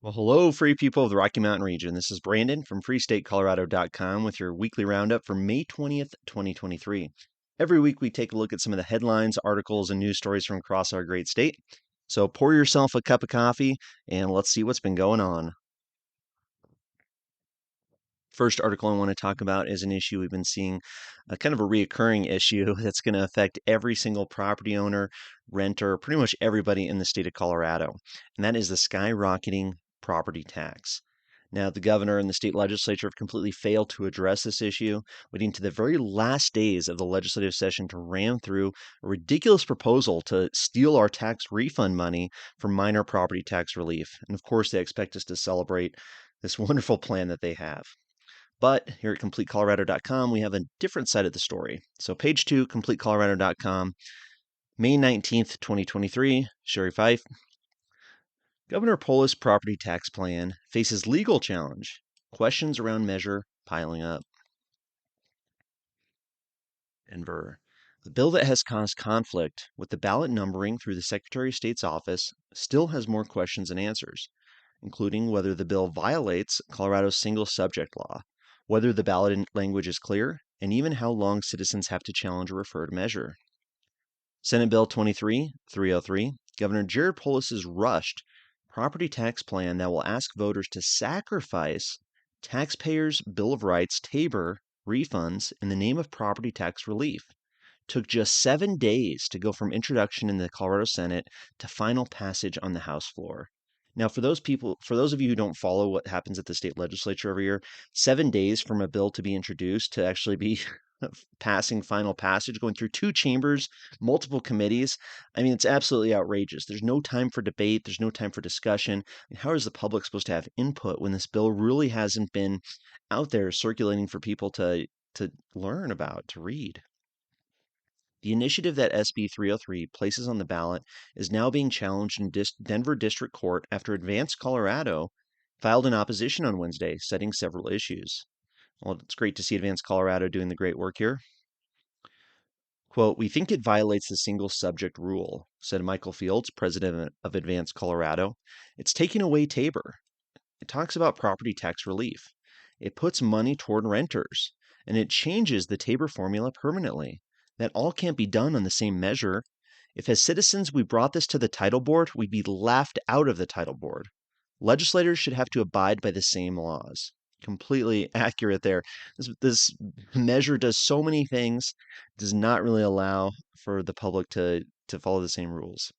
Well, hello, free people of the Rocky Mountain region. This is Brandon from freestatecolorado.com with your weekly roundup for May 20th, 2023. Every week, we take a look at some of the headlines, articles, and news stories from across our great state. So pour yourself a cup of coffee and let's see what's been going on. First article I want to talk about is an issue we've been seeing, a kind of a reoccurring issue that's going to affect every single property owner, renter, pretty much everybody in the state of Colorado, and that is the skyrocketing property tax. Now, the governor and the state legislature have completely failed to address this issue, waiting to the very last days of the legislative session to ram through a ridiculous proposal to steal our tax refund money for minor property tax relief. And of course, they expect us to celebrate this wonderful plan that they have. But here at CompleteColorado.com, we have a different side of the story. So, page 2, CompleteColorado.com, May 19th, 2023, Sherry Fife. Governor Polis property tax plan faces legal challenge. Questions around measure piling up. Denver. The bill that has caused conflict with the ballot numbering through the Secretary of State's office still has more questions than answers, including whether the bill violates Colorado's single subject law, whether the ballot language is clear, and even how long citizens have to challenge a referred measure. Senate Bill 23-303, Governor Jared Polis's rushed property tax plan that will ask voters to sacrifice taxpayers' Bill of Rights TABOR refunds in the name of property tax relief took just 7 days to go from introduction in the Colorado Senate to final passage on the House floor. Now, for those of you who don't follow what happens at the state legislature every year, 7 days from a bill to be introduced to actually be passing final passage, going through 2 chambers, multiple committees. I mean, it's absolutely outrageous. There's no time for debate. There's no time for discussion. And how is the public supposed to have input when this bill really hasn't been out there circulating for people to learn about, to read? The initiative that SB 303 places on the ballot is now being challenged in Denver District Court after Advance Colorado filed an opposition on Wednesday, citing several issues. Well, it's great to see Advance Colorado doing the great work here. Quote, "We think it violates the single subject rule," said Michael Fields, president of Advance Colorado. "It's taking away TABOR. It talks about property tax relief. It puts money toward renters, and it changes the TABOR formula permanently. That all can't be done on the same measure. If as citizens we brought this to the title board, we'd be laughed out of the title board. Legislators should have to abide by the same laws." Completely accurate there. This measure does so many things, does not really allow for the public to follow the same rules.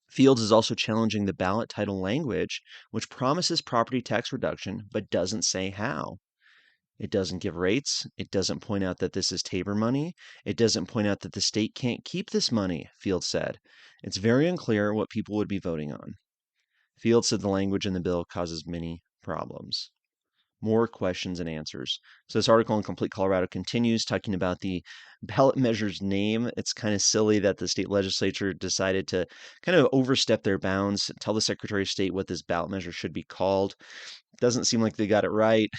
Fields is also challenging the ballot title language, which promises property tax reduction but doesn't say how. It doesn't give rates. It doesn't point out that this is TABOR money. It doesn't point out that the state can't keep this money, Fields said. It's very unclear what people would be voting on. Fields said the language in the bill causes many problems. More questions and answers. So this article in Complete Colorado continues talking about the ballot measure's name. It's kind of silly that the state legislature decided to kind of overstep their bounds, tell the Secretary of State what this ballot measure should be called. Doesn't seem like they got it right.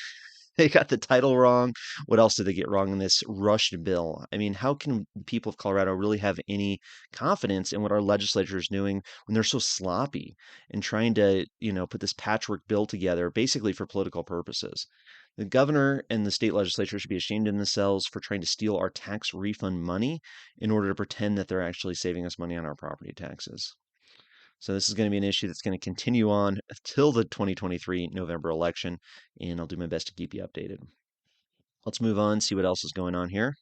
They got the title wrong. What else did they get wrong in this rushed bill? I mean, how can people of Colorado really have any confidence in what our legislature is doing when they're so sloppy and trying to, put this patchwork bill together basically for political purposes? The governor and the state legislature should be ashamed in themselves for trying to steal our tax refund money in order to pretend that they're actually saving us money on our property taxes. So this is going to be an issue that's going to continue on till the 2023 November election, and I'll do my best to keep you updated. Let's move on, see what else is going on here.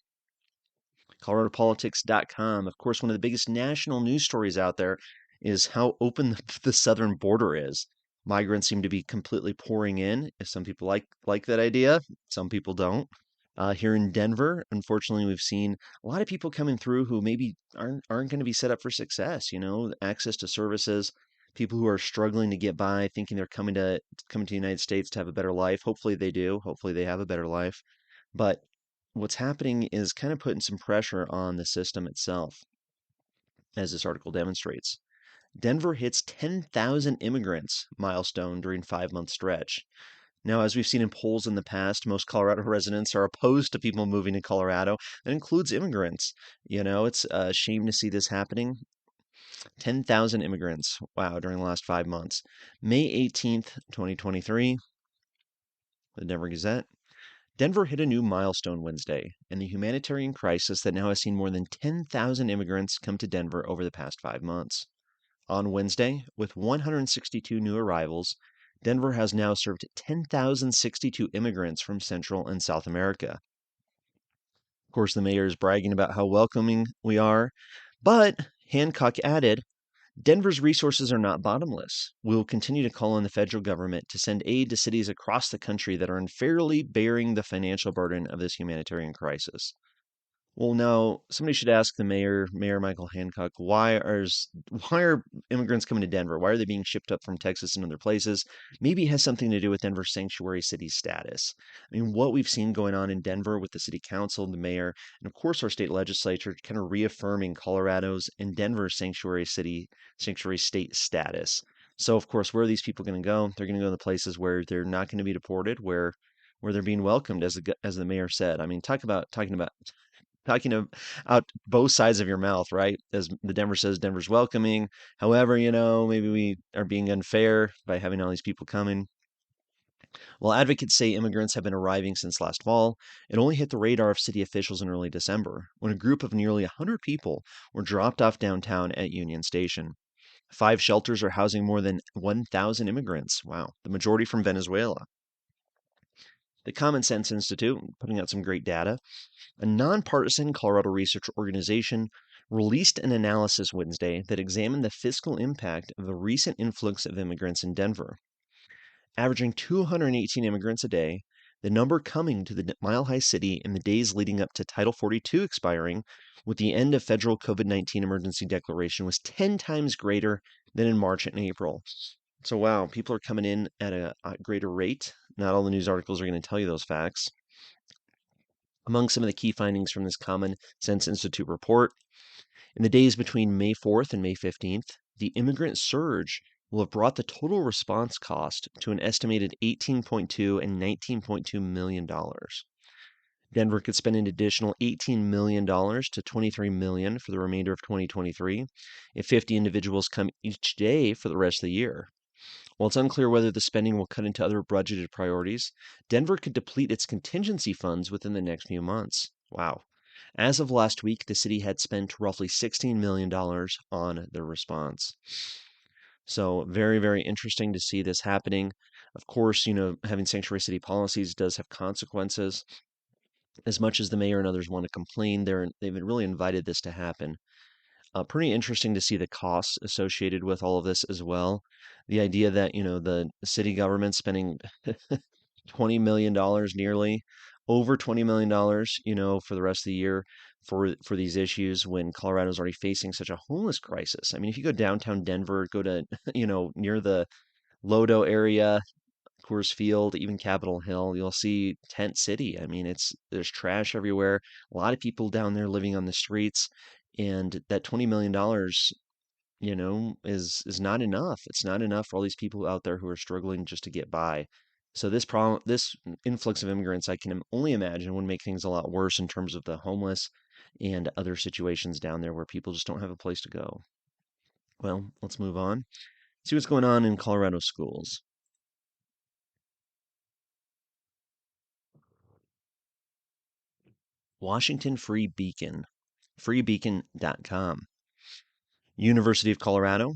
ColoradoPolitics.com. Of course, one of the biggest national news stories out there is how open the southern border is. Migrants seem to be completely pouring in. If some people like that idea, some people don't. Here in Denver, unfortunately, we've seen a lot of people coming through who maybe aren't going to be set up for success. Access to services, people who are struggling to get by, thinking they're coming to the United States to have a better life. Hopefully they do. Hopefully they have a better life. But what's happening is kind of putting some pressure on the system itself, as this article demonstrates. Denver hits 10,000 immigrants milestone during 5-month stretch. Now, as we've seen in polls in the past, most Colorado residents are opposed to people moving to Colorado. That includes immigrants. It's a shame to see this happening. 10,000 immigrants, wow, during the last 5 months. May 18th, 2023, the Denver Gazette. Denver hit a new milestone Wednesday in the humanitarian crisis that now has seen more than 10,000 immigrants come to Denver over the past 5 months. On Wednesday, with 162 new arrivals, Denver has now served 10,062 immigrants from Central and South America. Of course, the mayor is bragging about how welcoming we are, but Hancock added, Denver's resources are not bottomless. We will continue to call on the federal government to send aid to cities across the country that are unfairly bearing the financial burden of this humanitarian crisis. Well, now somebody should ask the mayor, Mayor Michael Hancock, why are immigrants coming to Denver? Why are they being shipped up from Texas and other places? Maybe it has something to do with Denver's sanctuary city status. I mean, what we've seen going on in Denver with the city council, the mayor, and of course our state legislature kind of reaffirming Colorado's and Denver's sanctuary state status. So, of course, where are these people going to go? They're going to go to the places where they're not going to be deported, where they're being welcomed, as the mayor said. I mean, talking out both sides of your mouth, right? As the Denver says, Denver's welcoming. However, maybe we are being unfair by having all these people coming. While advocates say immigrants have been arriving since last fall, it only hit the radar of city officials in early December, when a group of nearly 100 people were dropped off downtown at Union Station. 5 shelters are housing more than 1,000 immigrants. Wow, the majority from Venezuela. The Common Sense Institute, putting out some great data, a nonpartisan Colorado research organization, released an analysis Wednesday that examined the fiscal impact of the recent influx of immigrants in Denver. Averaging 218 immigrants a day, the number coming to the Mile High City in the days leading up to Title 42 expiring with the end of federal COVID-19 emergency declaration was 10 times greater than in March and April. So, wow, people are coming in at a greater rate. Not all the news articles are going to tell you those facts. Among some of the key findings from this Common Sense Institute report, in the days between May 4th and May 15th, the immigrant surge will have brought the total response cost to an estimated $18.2 and $19.2 million. Denver could spend an additional $18 million to $23 million for the remainder of 2023 if 50 individuals come each day for the rest of the year. While it's unclear whether the spending will cut into other budgeted priorities, Denver could deplete its contingency funds within the next few months. Wow. As of last week, the city had spent roughly $16 million on their response. So, very, very interesting to see this happening. Of course, having sanctuary city policies does have consequences. As much as the mayor and others want to complain, they've really invited this to happen. Pretty interesting to see the costs associated with all of this as well. The idea that, the city government spending $20 million nearly, over $20 million, for the rest of the year for these issues when Colorado's already facing such a homeless crisis. I mean, if you go downtown Denver, go to, near the Lodo area, Coors Field, even Capitol Hill, you'll see Tent City. I mean, there's trash everywhere. A lot of people down there living on the streets, and that $20 million, is not enough. It's not enough for all these people out there who are struggling just to get by. So this influx of immigrants, I can only imagine, would make things a lot worse in terms of the homeless and other situations down there where people just don't have a place to go. Well, let's move on. See what's going on in Colorado schools. Washington Free Beacon, freebeacon.com. University of Colorado,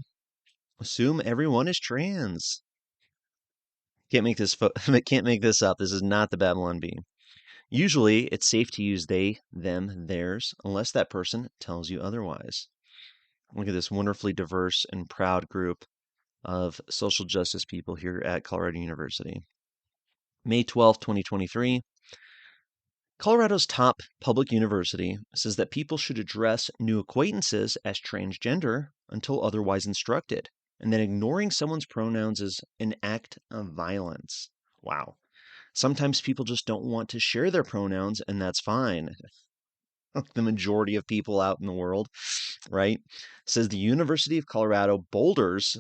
assume everyone is trans. Can't make this can't make this up. This is not the Babylon Bee. Usually, it's safe to use they, them, theirs, unless that person tells you otherwise. Look at this wonderfully diverse and proud group of social justice people here at Colorado University. May 12, 2023. Colorado's top public university says that people should address new acquaintances as transgender until otherwise instructed, and that ignoring someone's pronouns is an act of violence. Wow. Sometimes people just don't want to share their pronouns, and that's fine. The majority of people out in the world, right? Says the University of Colorado Boulder's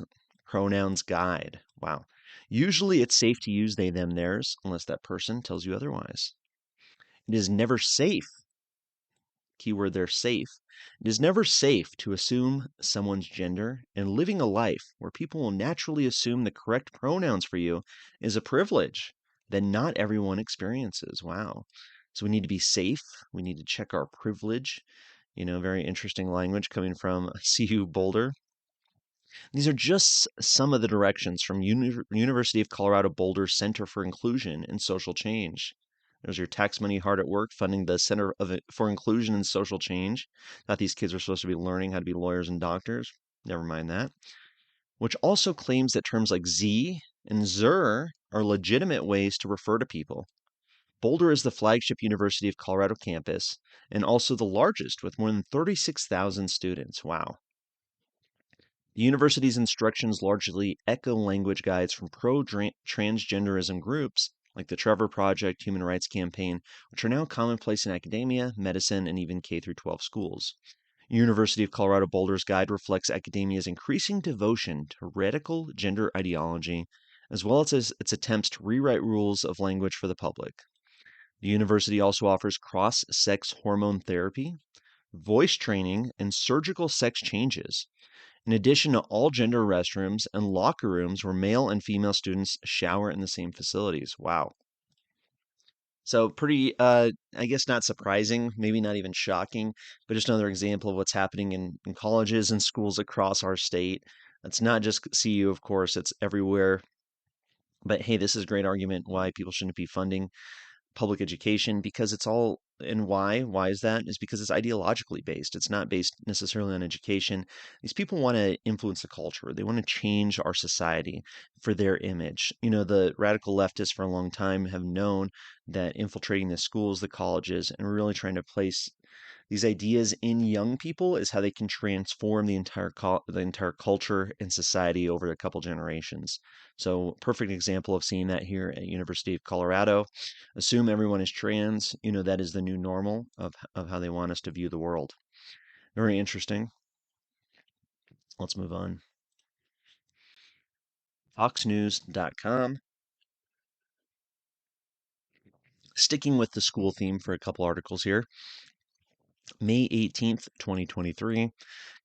pronouns guide. Wow. Usually it's safe to use they, them, theirs, unless that person tells you otherwise. It is never safe. keyword there, safe. It is never safe to assume someone's gender, and living a life where people will naturally assume the correct pronouns for you is a privilege that not everyone experiences. Wow. So we need to be safe. We need to check our privilege. Very interesting language coming from CU Boulder. These are just some of the directions from University of Colorado Boulder Center for Inclusion and Social Change. There's your tax money hard at work funding the for Inclusion and Social Change. Thought these kids were supposed to be learning how to be lawyers and doctors. Never mind that. Which also claims that terms like Z and Zer are legitimate ways to refer to people. Boulder is the flagship University of Colorado campus and also the largest with more than 36,000 students. Wow. The university's instructions largely echo language guides from pro-transgenderism groups like the Trevor Project, Human Rights Campaign, which are now commonplace in academia, medicine, and even K through 12 schools. University of Colorado Boulder's guide reflects academia's increasing devotion to radical gender ideology, as well as its attempts to rewrite rules of language for the public. The university also offers cross-sex hormone therapy, voice training, and surgical sex changes, in addition to all gender restrooms and locker rooms where male and female students shower in the same facilities. Wow. So pretty, I guess not surprising, maybe not even shocking, but just another example of what's happening in colleges and schools across our state. It's not just CU, of course, it's everywhere. But hey, this is a great argument why people shouldn't be funding public education because it's all and why is that is because it's ideologically based. It's not based necessarily on education. These people want to influence the culture. They want to change our society for their image. The radical leftists for a long time have known that infiltrating the schools, the colleges, and really trying to place these ideas in young people is how they can transform the entire culture and society over a couple generations. So, perfect example of seeing that here at University of Colorado. Assume everyone is trans. That is the new normal of how they want us to view the world. Very interesting. Let's move on. FoxNews.com. Sticking with the school theme for a couple articles here. May 18th, 2023.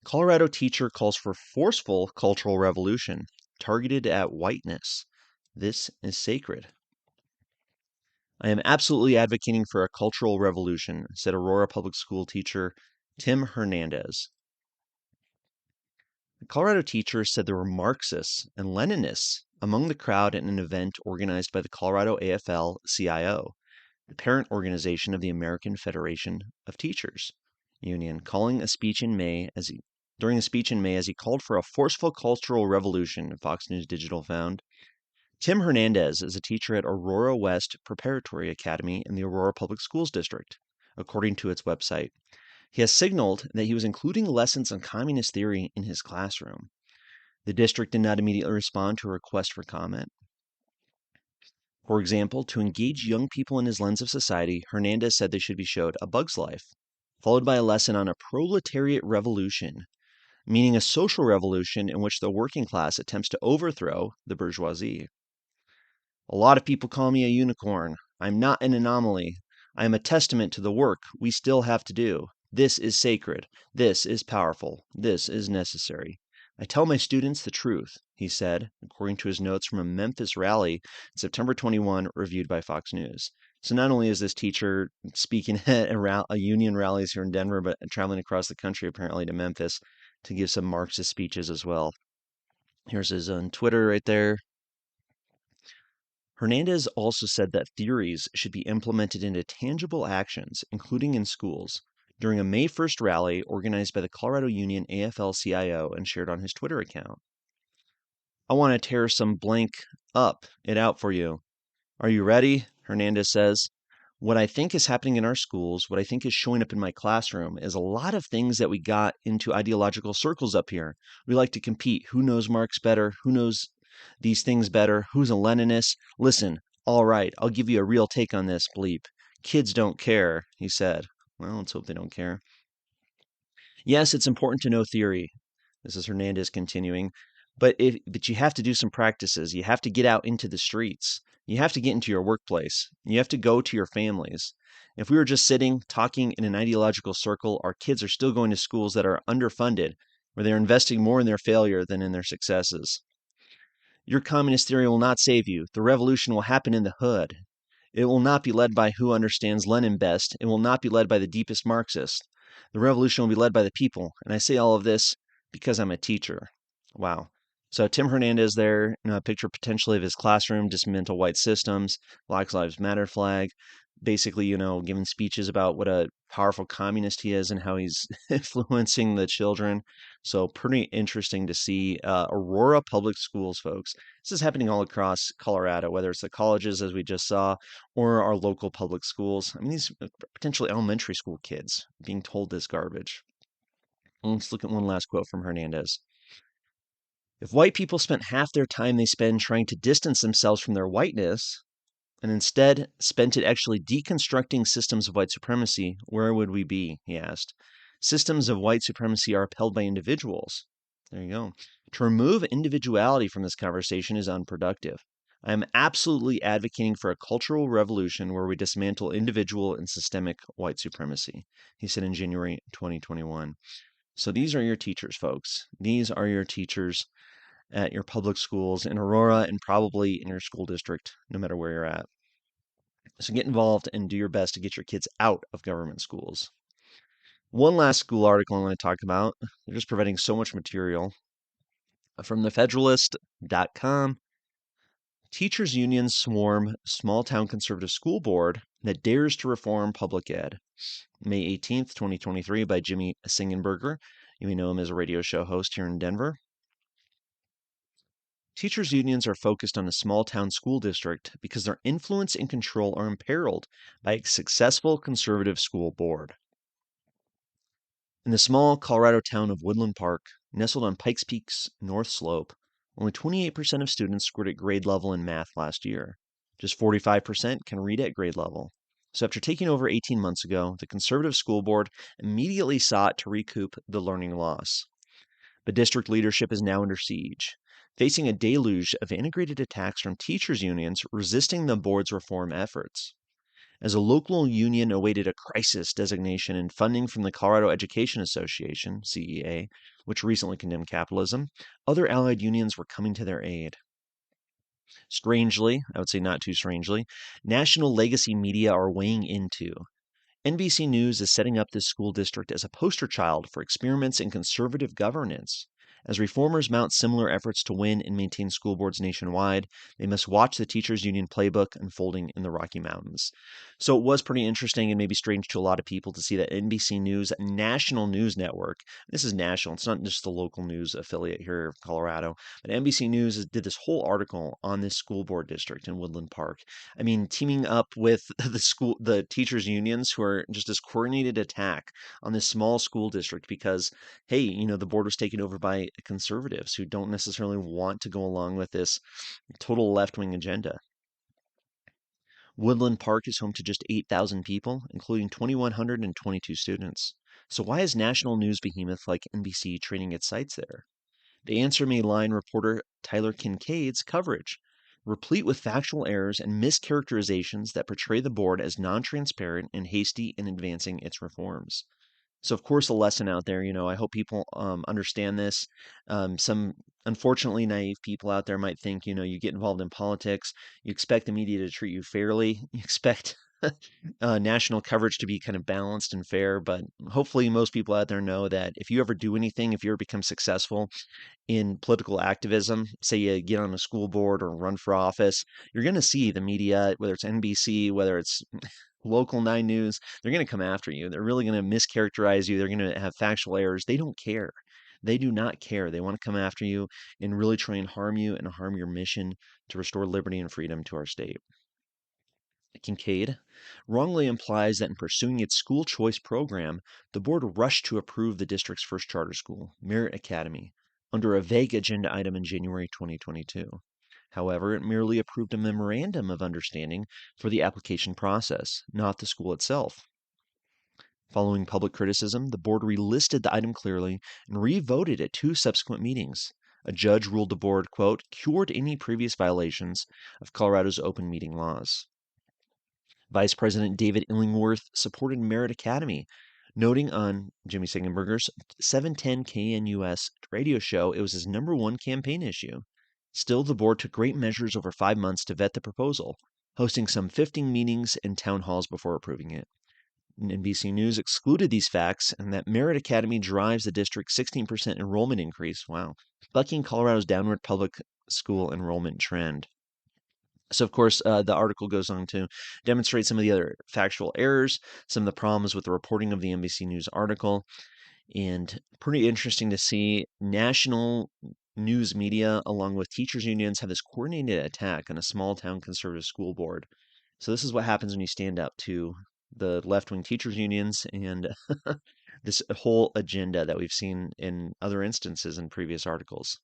Colorado teacher calls for forceful cultural revolution targeted at whiteness. This is sacred. I am absolutely advocating for a cultural revolution, said Aurora public school teacher Tim Hernandez. The Colorado teacher said there were Marxists and Leninists among the crowd at an event organized by the Colorado AFL-CIO, the parent organization of the American Federation of Teachers Union, during a speech in May as he called for a forceful cultural revolution, Fox News Digital found. Tim Hernandez is a teacher at Aurora West Preparatory Academy in the Aurora Public Schools District, according to its website. He has signaled that he was including lessons on communist theory in his classroom. The district did not immediately respond to a request for comment. For example, to engage young people in his lens of society, Hernandez said they should be showed A Bug's Life, followed by a lesson on a proletariat revolution, meaning a social revolution in which the working class attempts to overthrow the bourgeoisie. A lot of people call me a unicorn. I'm not an anomaly. I am a testament to the work we still have to do. This is sacred. This is powerful. This is necessary. I tell my students the truth, he said, according to his notes from a Memphis rally, September 21, reviewed by Fox News. So not only is this teacher speaking at a union rallies here in Denver, but traveling across the country apparently to Memphis to give some Marxist speeches as well. Here's his on Twitter right there. Hernandez also said that theories should be implemented into tangible actions, including in schools, during a May 1st rally organized by the Colorado Union AFL-CIO and shared on his Twitter account. I want to tear some blank it out for you. Are you ready? Hernandez says. What I think is happening in our schools, what I think is showing up in my classroom is a lot of things that we got into ideological circles up here. We like to compete. Who knows Marx better? Who knows these things better? Who's a Leninist? Listen, all right, I'll give you a real take on this, bleep. Kids don't care, he said. Well, let's hope they don't care. Yes, it's important to know theory. This is Hernandez continuing. But you have to do some practices. You have to get out into the streets. You have to get into your workplace. You have to go to your families. If we were just sitting, talking in an ideological circle, our kids are still going to schools that are underfunded, where they're investing more in their failure than in their successes. Your communist theory will not save you. The revolution will happen in the hood. It will not be led by who understands Lenin best. It will not be led by the deepest Marxist. The revolution will be led by the people. And I say all of this because I'm a teacher. Wow. So Tim Hernandez there, a picture potentially of his classroom, dismantle white systems, Black Lives Matter flag, basically, giving speeches about what a powerful communist he is and how he's influencing the children. So pretty interesting to see. Aurora Public Schools, folks. This is happening all across Colorado, whether it's the colleges, as we just saw, or our local public schools. I mean, these potentially elementary school kids being told this garbage. Let's look at one last quote from Hernandez. If white people spent half their time they spend trying to distance themselves from their whiteness, and instead spent it actually deconstructing systems of white supremacy, where would we be? He asked. Systems of white supremacy are upheld by individuals. There you go. To remove individuality from this conversation is unproductive. I am absolutely advocating for a cultural revolution where we dismantle individual and systemic white supremacy, he said in January 2021. So these are your teachers, folks. These are your teachers at your public schools in Aurora and probably in your school district, no matter where you're at. So get involved and do your best to get your kids out of government schools. One last school article I want to talk about. They're just providing so much material. From thefederalist.com, teachers' unions swarm small-town conservative school board that dares to reform public ed. May 18th, 2023, by Jimmy Singenberger. You may know him as a radio show host here in Denver. Teachers' unions are focused on a small-town school district because their influence and control are imperiled by a successful conservative school board. In the small Colorado town of Woodland Park, nestled on Pikes Peak's north slope, only 28% of students scored at grade level in math last year. Just 45% can read at grade level. So after taking over 18 months ago, the conservative school board immediately sought to recoup the learning loss. But district leadership is now under siege, facing a deluge of integrated attacks from teachers' unions resisting the board's reform efforts. As a local union awaited a crisis designation and funding from the Colorado Education Association, CEA, which recently condemned capitalism, other allied unions were coming to their aid. Strangely, I would say not too strangely, national legacy media are weighing in too. NBC News is setting up this school district as a poster child for experiments in conservative governance. As reformers mount similar efforts to win and maintain school boards nationwide, they must watch the teachers' union playbook unfolding in the Rocky Mountains. So it was pretty interesting and maybe strange to a lot of people to see that NBC News, a national news network, this is national, it's not just the local news affiliate here in Colorado, but NBC News did this whole article on this school board district in Woodland Park. I mean, teaming up with the teachers' unions who are just this coordinated attack on this small school district because, hey, the board was taken over by conservatives who don't necessarily want to go along with this total left-wing agenda. Woodland Park is home to just 8,000 people, including 2,122 students. So why is national news behemoth like NBC training its sites there? The answer may lie in reporter Tyler Kincaid's coverage, replete with factual errors and mischaracterizations that portray the board as non-transparent and hasty in advancing its reforms. So, of course, a lesson out there, I hope people understand this. Some unfortunately naive people out there might think, you get involved in politics, you expect the media to treat you fairly, you expect national coverage to be kind of balanced and fair. But hopefully, most people out there know that if you ever do anything, if you ever become successful in political activism, say you get on a school board or run for office, you're going to see the media, whether it's NBC, whether it's local 9 News, they're going to come after you. They're really going to mischaracterize you. They're going to have factual errors. They don't care. They do not care. They want to come after you and really try and harm you and harm your mission to restore liberty and freedom to our state. Kincaid wrongly implies that in pursuing its school choice program, the board rushed to approve the district's first charter school, Merit Academy, under a vague agenda item in January 2022. However, it merely approved a memorandum of understanding for the application process, not the school itself. Following public criticism, the board relisted the item clearly and re-voted at 2 subsequent meetings, A judge ruled the board, quote, cured any previous violations of Colorado's open meeting laws. Vice President David Illingworth supported Merit Academy, noting on Jimmy Singenberger's 710 KNUS radio show it was his #1 campaign issue. Still, the board took great measures over 5 months to vet the proposal, hosting some 15 meetings and town halls before approving it. NBC News excluded these facts and that Merit Academy drives the district's 16% enrollment increase, wow, bucking Colorado's downward public school enrollment trend. So, of course, the article goes on to demonstrate some of the other factual errors, some of the problems with the reporting of the NBC News article, and pretty interesting to see national news media, along with teachers' unions, have this coordinated attack on a small town conservative school board. So, this is what happens when you stand up to the left wing teachers' unions and this whole agenda that we've seen in other instances in previous articles.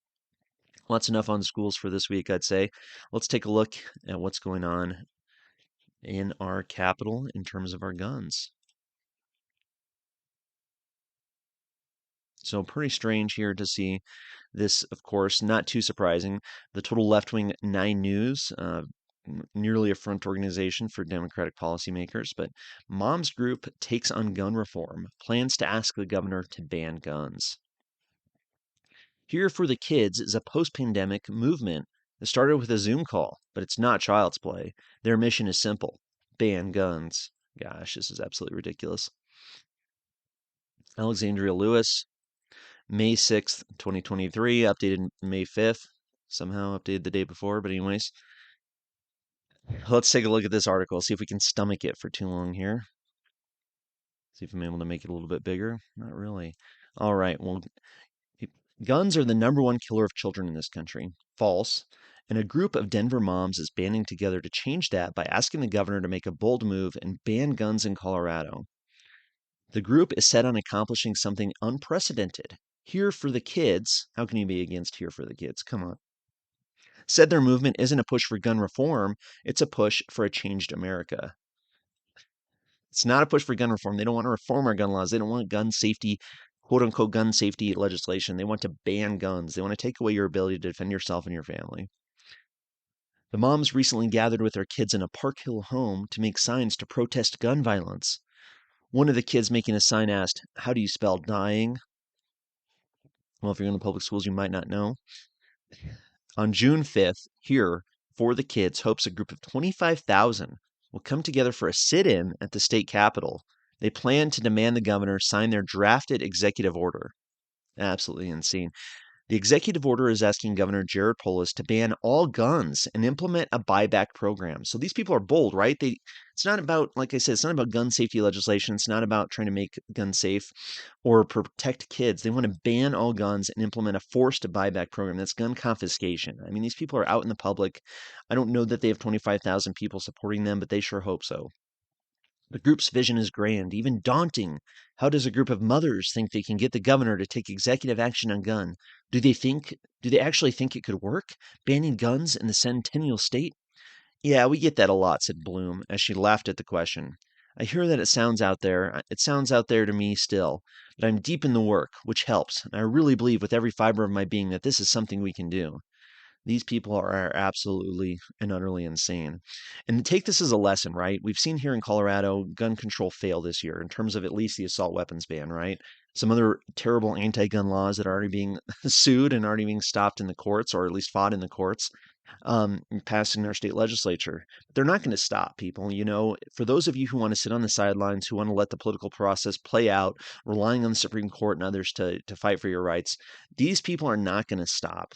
Well, that's enough on schools for this week, I'd say. Let's take a look at what's going on in our capital in terms of our guns. So, pretty strange here to see this, of course, not too surprising. The total left wing 9 News, nearly a front organization for Democratic policymakers, but Mom's Group takes on gun reform, plans to ask the governor to ban guns. Here for the Kids is a post pandemic movement that started with a Zoom call, but it's not child's play. Their mission is simple: ban guns. Gosh, this is absolutely ridiculous. Alexandria Lewis, May 6th, 2023, updated May 5th. Somehow updated the day before, but anyways. Let's take a look at this article, see if we can stomach it for too long here. See if I'm able to make it a little bit bigger. Not really. All right, well, guns are the #1 killer of children in this country. False. And a group of Denver moms is banding together to change that by asking the governor to make a bold move and ban guns in Colorado. The group is set on accomplishing something unprecedented. Here for the Kids. How can you be against Here for the Kids? Come on. Said their movement isn't a push for gun reform, it's a push for a changed America. It's not a push for gun reform. They don't want to reform our gun laws. They don't want gun safety, quote unquote, gun safety legislation. They want to ban guns. They want to take away your ability to defend yourself and your family. The moms recently gathered with their kids in a Park Hill home to make signs to protest gun violence. One of the kids making a sign asked, "How do you spell dying?" Well, if you're in the public schools, you might not know. On June 5th, Here for the Kids hopes a group of 25,000 will come together for a sit-in at the state capitol. They plan to demand the governor sign their drafted executive order. Absolutely insane. The executive order is asking Governor Jared Polis to ban all guns and implement a buyback program. So these people are bold, right? It's not about, like I said, it's not about gun safety legislation. It's not about trying to make guns safe or protect kids. They want to ban all guns and implement a forced buyback program. That's gun confiscation. I mean, these people are out in the public. I don't know that they have 25,000 people supporting them, but they sure hope so. The group's vision is grand, even daunting. How does a group of mothers think they can get the governor to take executive action on gun? Do they actually think it could work? Banning guns in the centennial state? Yeah, we get that a lot, said Bloom, as she laughed at the question. I hear that it sounds out there. It sounds out there to me still, but I'm deep in the work, which helps. And I really believe with every fiber of my being that this is something we can do. These people are absolutely and utterly insane. And take this as a lesson, right? We've seen here in Colorado gun control fail this year in terms of at least the assault weapons ban, right? Some other terrible anti-gun laws that are already being sued and already being stopped in the courts, or at least fought in the courts, passed in our state legislature. But they're not going to stop, people. You know, for those of you who want to sit on the sidelines, who want to let the political process play out, relying on the Supreme Court and others to fight for your rights, these people are not going to stop.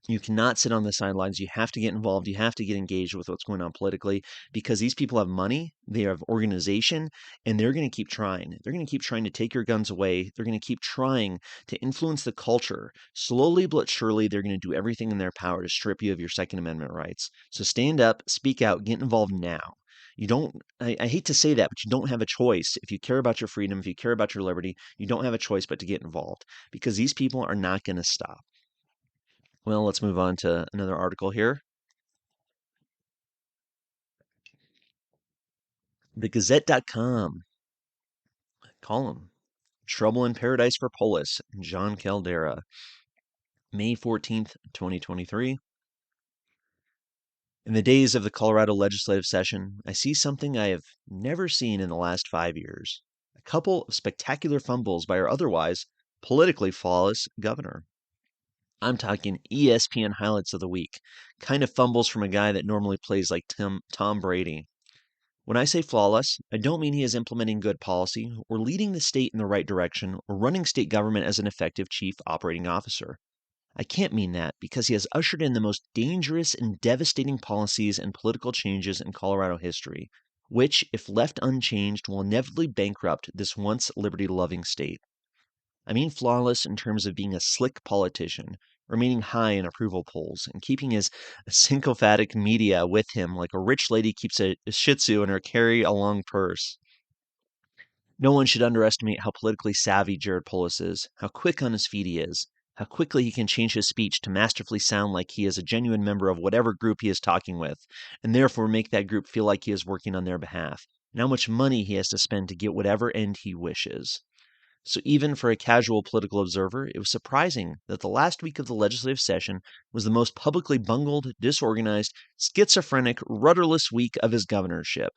You cannot sit on the sidelines. You have to get involved. You have to get engaged with what's going on politically because these people have money, they have organization, and they're going to keep trying. They're going to keep trying to take your guns away. They're going to keep trying to influence the culture. Slowly but surely, they're going to do everything in their power to strip you of your Second Amendment rights. So stand up, speak out, get involved now. You don't, I hate to say that, but you don't have a choice. If you care about your freedom, if you care about your liberty, you don't have a choice but to get involved because these people are not going to stop. Well, let's move on to another article here. TheGazette.com column. Trouble in Paradise for Polis, John Caldara. May 14th, 2023. In the days of the Colorado legislative session, I see something I have never seen in the last 5 years. A couple of spectacular fumbles by our otherwise politically flawless governor. I'm talking ESPN highlights of the week, kind of fumbles from a guy that normally plays like Tom Brady. When I say flawless, I don't mean he is implementing good policy or leading the state in the right direction or running state government as an effective chief operating officer. I can't mean that because he has ushered in the most dangerous and devastating policies and political changes in Colorado history, which, if left unchanged, will inevitably bankrupt this once liberty-loving state. I mean flawless in terms of being a slick politician, remaining high in approval polls, and keeping his sycophantic media with him like a rich lady keeps a shih tzu in her carry-along purse. No one should underestimate how politically savvy Jared Polis is, how quick on his feet he is, how quickly he can change his speech to masterfully sound like he is a genuine member of whatever group he is talking with, and therefore make that group feel like he is working on their behalf, and how much money he has to spend to get whatever end he wishes. So even for a casual political observer, it was surprising that the last week of the legislative session was the most publicly bungled, disorganized, schizophrenic, rudderless week of his governorship.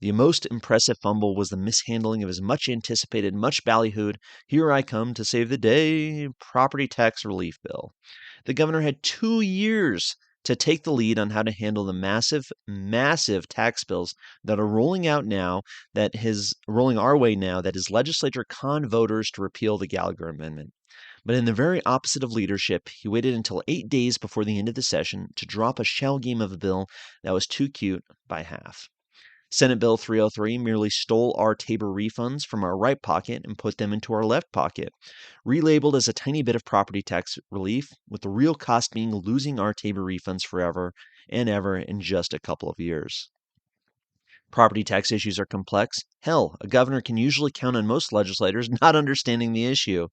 The most impressive fumble was the mishandling of his much-anticipated, much-ballyhooed, here I come to save the day, property tax relief bill. The governor had 2 years to take the lead on how to handle the massive, massive tax bills that are rolling our way now that his legislature conned voters to repeal the Gallagher Amendment. But in the very opposite of leadership, he waited until 8 days before the end of the session to drop a shell game of a bill that was too cute by half. Senate Bill 303 merely stole our TABOR refunds from our right pocket and put them into our left pocket, relabeled as a tiny bit of property tax relief, with the real cost being losing our TABOR refunds forever and ever in just a couple of years. Property tax issues are complex. Hell, a governor can usually count on most legislators not understanding the issue.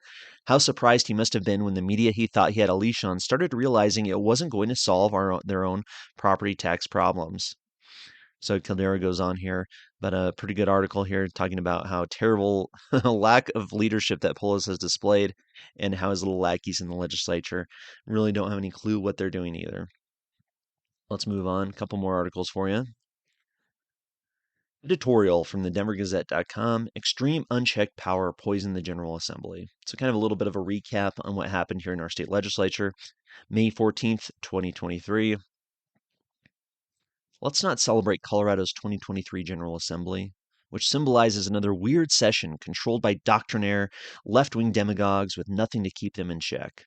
How surprised he must have been when the media he thought he had a leash on started realizing it wasn't going to solve their own property tax problems. So Caldara goes on here, but a pretty good article here talking about how terrible lack of leadership that Polis has displayed and how his little lackeys in the legislature really don't have any clue what they're doing either. Let's move on. A couple more articles for you. Editorial from the DenverGazette.com, Extreme Unchecked Power Poisoned the General Assembly. So kind of a little bit of a recap on what happened here in our state legislature. May 14th, 2023. Let's not celebrate Colorado's 2023 General Assembly, which symbolizes another weird session controlled by doctrinaire, left-wing demagogues with nothing to keep them in check.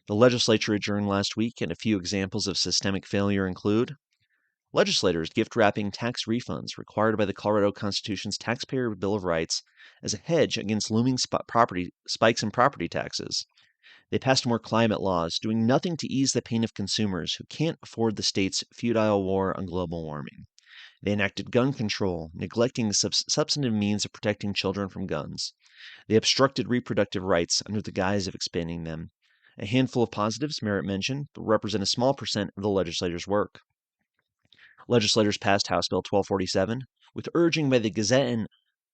The legislature adjourned last week, and a few examples of systemic failure include legislators gift-wrapping tax refunds required by the Colorado Constitution's Taxpayer Bill of Rights as a hedge against looming spikes in property taxes. They passed more climate laws, doing nothing to ease the pain of consumers who can't afford the state's futile war on global warming. They enacted gun control, neglecting the substantive means of protecting children from guns. They obstructed reproductive rights under the guise of expanding them. A handful of positives merit mention, but represent a small percent of the legislator's work. Legislators passed House Bill 1247, with urging by the Gazette and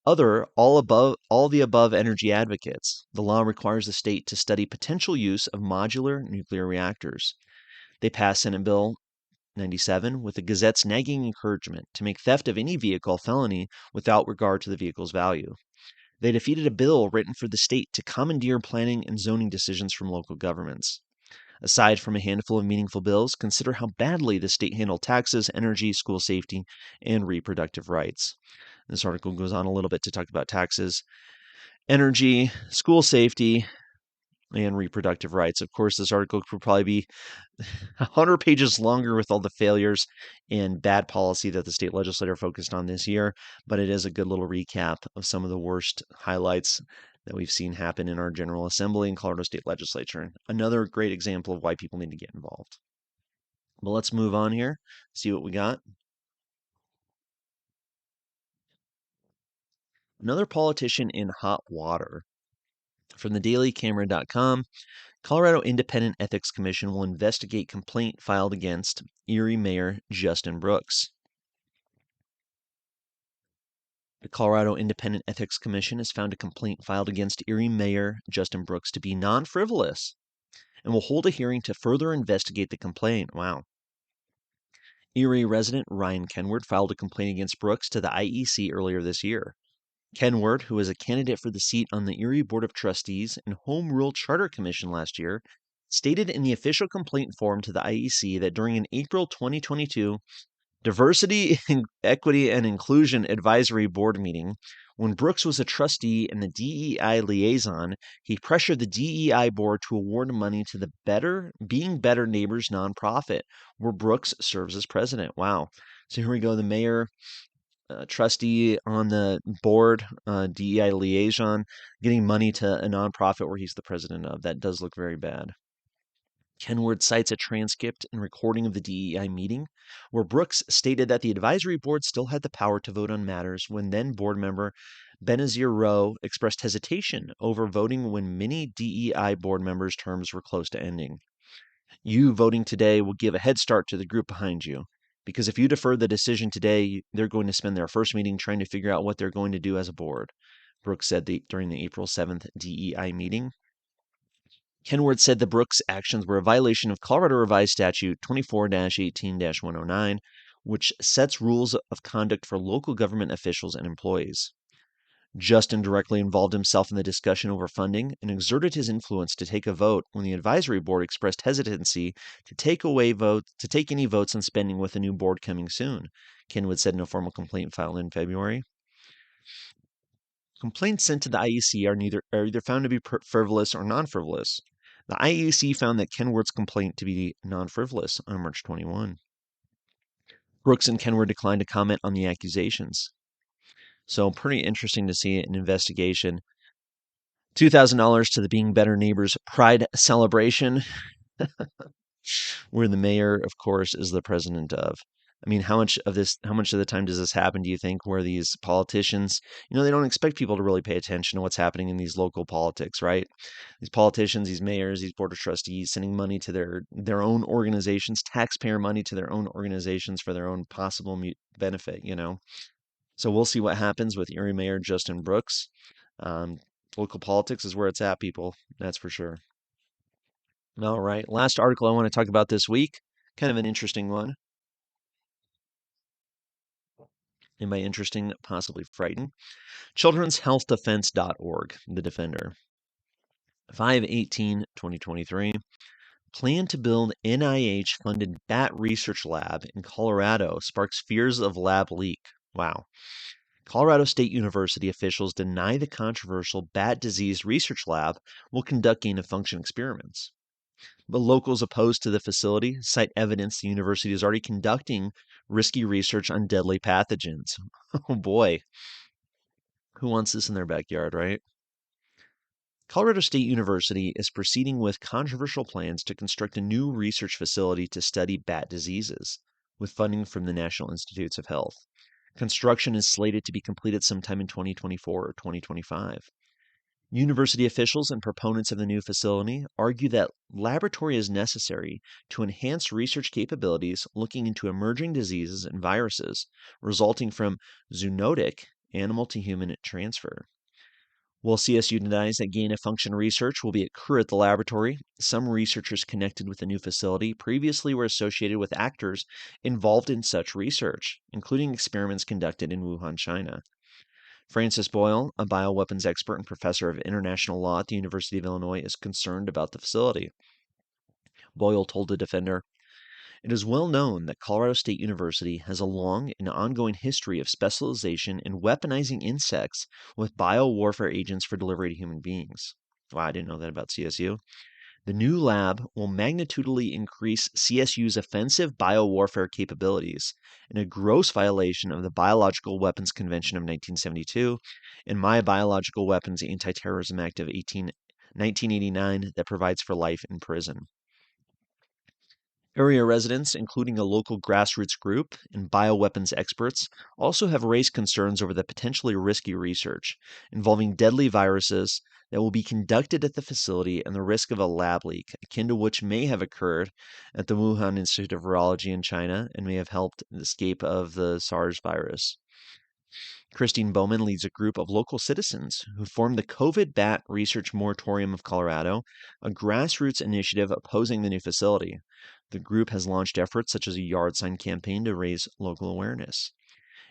other all the above energy advocates. The law requires the state to study potential use of modular nuclear reactors. They passed Senate Bill 97 with the Gazette's nagging encouragement to make theft of any vehicle a felony without regard to the vehicle's value. They defeated a bill written for the state to commandeer planning and zoning decisions from local governments. Aside from a handful of meaningful bills, consider how badly the state handled taxes, energy, school safety, and reproductive rights. This article goes on a little bit to talk about taxes, energy, school safety, and reproductive rights. Of course, this article could probably be 100 pages longer with all the failures and bad policy that the state legislature focused on this year, but it is a good little recap of some of the worst highlights that we've seen happen in our General Assembly and Colorado State Legislature. Another great example of why people need to get involved. But let's move on here, see what we got. Another politician in hot water. From the dailycamera.com, Colorado Independent Ethics Commission will investigate complaint filed against Erie Mayor Justin Brooks. The Colorado Independent Ethics Commission has found a complaint filed against Erie Mayor Justin Brooks to be non-frivolous. and will hold a hearing to further investigate the complaint. Wow. Erie resident Ryan Kenward filed a complaint against Brooks to the IEC earlier this year. Kenward, who was a candidate for the seat on the Erie Board of Trustees and Home Rule Charter Commission last year, stated in the official complaint form to the IEC that during an April 2022 Diversity, Equity, and Inclusion Advisory Board meeting, when Brooks was a trustee and the DEI liaison, he pressured the DEI board to award money to the Being Better Neighbors nonprofit, where Brooks serves as president. Wow. So here we go. The mayor, trustee on the board, DEI liaison, getting money to a nonprofit where he's the president of. That does look very bad. Kenward cites a transcript and recording of the DEI meeting, where Brooks stated that the advisory board still had the power to vote on matters when then board member Benazir Rowe expressed hesitation over voting when many DEI board members' terms were close to ending. You voting today will give a head start to the group behind you, because if you defer the decision today, they're going to spend their first meeting trying to figure out what they're going to do as a board, Brooks said during the April 7th DEI meeting. Kenward said the Brooks actions were a violation of Colorado Revised Statute 24-18-109, which sets rules of conduct for local government officials and employees. Justin directly involved himself in the discussion over funding and exerted his influence to take a vote when the advisory board expressed hesitancy to take any votes on spending with a new board coming soon, Kenwood said in a formal complaint filed in February. Complaints sent to the IEC are either found to be frivolous or non-frivolous. The IEC found that Kenward's complaint to be non-frivolous on March 21. Brooks and Kenward declined to comment on the accusations. So pretty interesting to see an investigation. $2,000 to the Being Better Neighbors Pride Celebration, where the mayor, of course, is the president of. I mean, how much of the time does this happen, do you think, where these politicians, they don't expect people to really pay attention to what's happening in these local politics, right? These politicians, these mayors, these board of trustees sending money to their own organizations, taxpayer money to their own organizations for their own possible benefit, So we'll see what happens with Erie Mayor Justin Brooks. Local politics is where it's at, people. That's for sure. All right. Last article I want to talk about this week. Kind of an interesting one. And by interesting, possibly frightening. Children'sHealthDefense.org, The Defender. 5/18/2023. Plan to build NIH-funded bat research lab in Colorado sparks fears of lab leak. Wow. Colorado State University officials deny the controversial bat disease research lab will conduct gain-of-function experiments. But locals opposed to the facility cite evidence the university is already conducting risky research on deadly pathogens. Oh boy. Who wants this in their backyard, right? Colorado State University is proceeding with controversial plans to construct a new research facility to study bat diseases, with funding from the National Institutes of Health. Construction is slated to be completed sometime in 2024 or 2025. University officials and proponents of the new facility argue that laboratory is necessary to enhance research capabilities looking into emerging diseases and viruses resulting from zoonotic animal-to-human transfer. While CSU denies that gain-of-function research will occur at the laboratory, some researchers connected with the new facility previously were associated with actors involved in such research, including experiments conducted in Wuhan, China. Francis Boyle, a bioweapons expert and professor of international law at the University of Illinois, is concerned about the facility. Boyle told the Defender, "It is well known that Colorado State University has a long and ongoing history of specialization in weaponizing insects with biowarfare agents for delivery to human beings." Wow, I didn't know that about CSU. The new lab will magnitudely increase CSU's offensive biowarfare capabilities in a gross violation of the Biological Weapons Convention of 1972 and my Biological Weapons Anti-Terrorism Act of 1989 that provides for life in prison. Area residents, including a local grassroots group and bioweapons experts, also have raised concerns over the potentially risky research involving deadly viruses that will be conducted at the facility and the risk of a lab leak, akin to which may have occurred at the Wuhan Institute of Virology in China and may have helped the escape of the SARS virus. Christine Bowman leads a group of local citizens who formed the COVID Bat Research Moratorium of Colorado, a grassroots initiative opposing the new facility. The group has launched efforts such as a yard sign campaign to raise local awareness.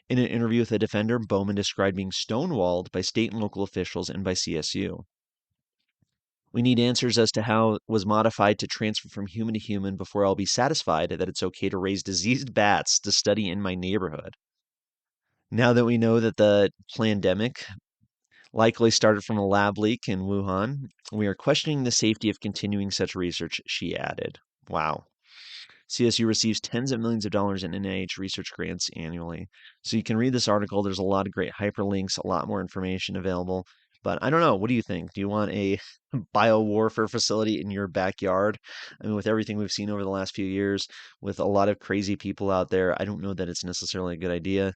In an interview with a defender, Bowman described being stonewalled by state and local officials and by CSU. We need answers as to how it was modified to transfer from human to human before I'll be satisfied that it's okay to raise diseased bats to study in my neighborhood. Now that we know that the pandemic likely started from a lab leak in Wuhan, we are questioning the safety of continuing such research, she added. Wow. CSU receives tens of millions of dollars in NIH research grants annually. So you can read this article. There's a lot of great hyperlinks, a lot more information available. But I don't know. What do you think? Do you want a biowarfare facility in your backyard? I mean, with everything we've seen over the last few years, with a lot of crazy people out there, I don't know that it's necessarily a good idea.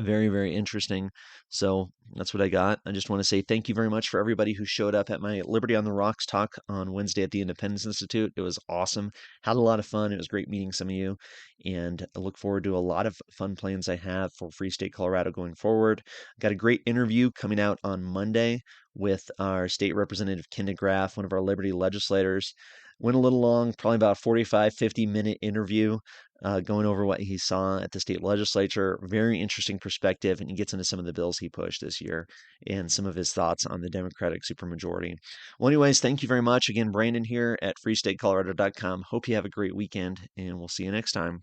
Very, very interesting. So that's what I got. I just want to say thank you very much for everybody who showed up at my Liberty on the Rocks talk on Wednesday at the Independence Institute. It was awesome. Had a lot of fun. It was great meeting some of you. And I look forward to a lot of fun plans I have for Free State Colorado going forward. Got a great interview coming out on Monday with our State Representative Ken DeGraff, one of our Liberty legislators. Went a little long, probably about 45, 50-minute interview going over what he saw at the state legislature. Very interesting perspective, and he gets into some of the bills he pushed this year and some of his thoughts on the Democratic supermajority. Well, anyways, thank you very much. Again, Brandon here at freestatecolorado.com. Hope you have a great weekend, and we'll see you next time.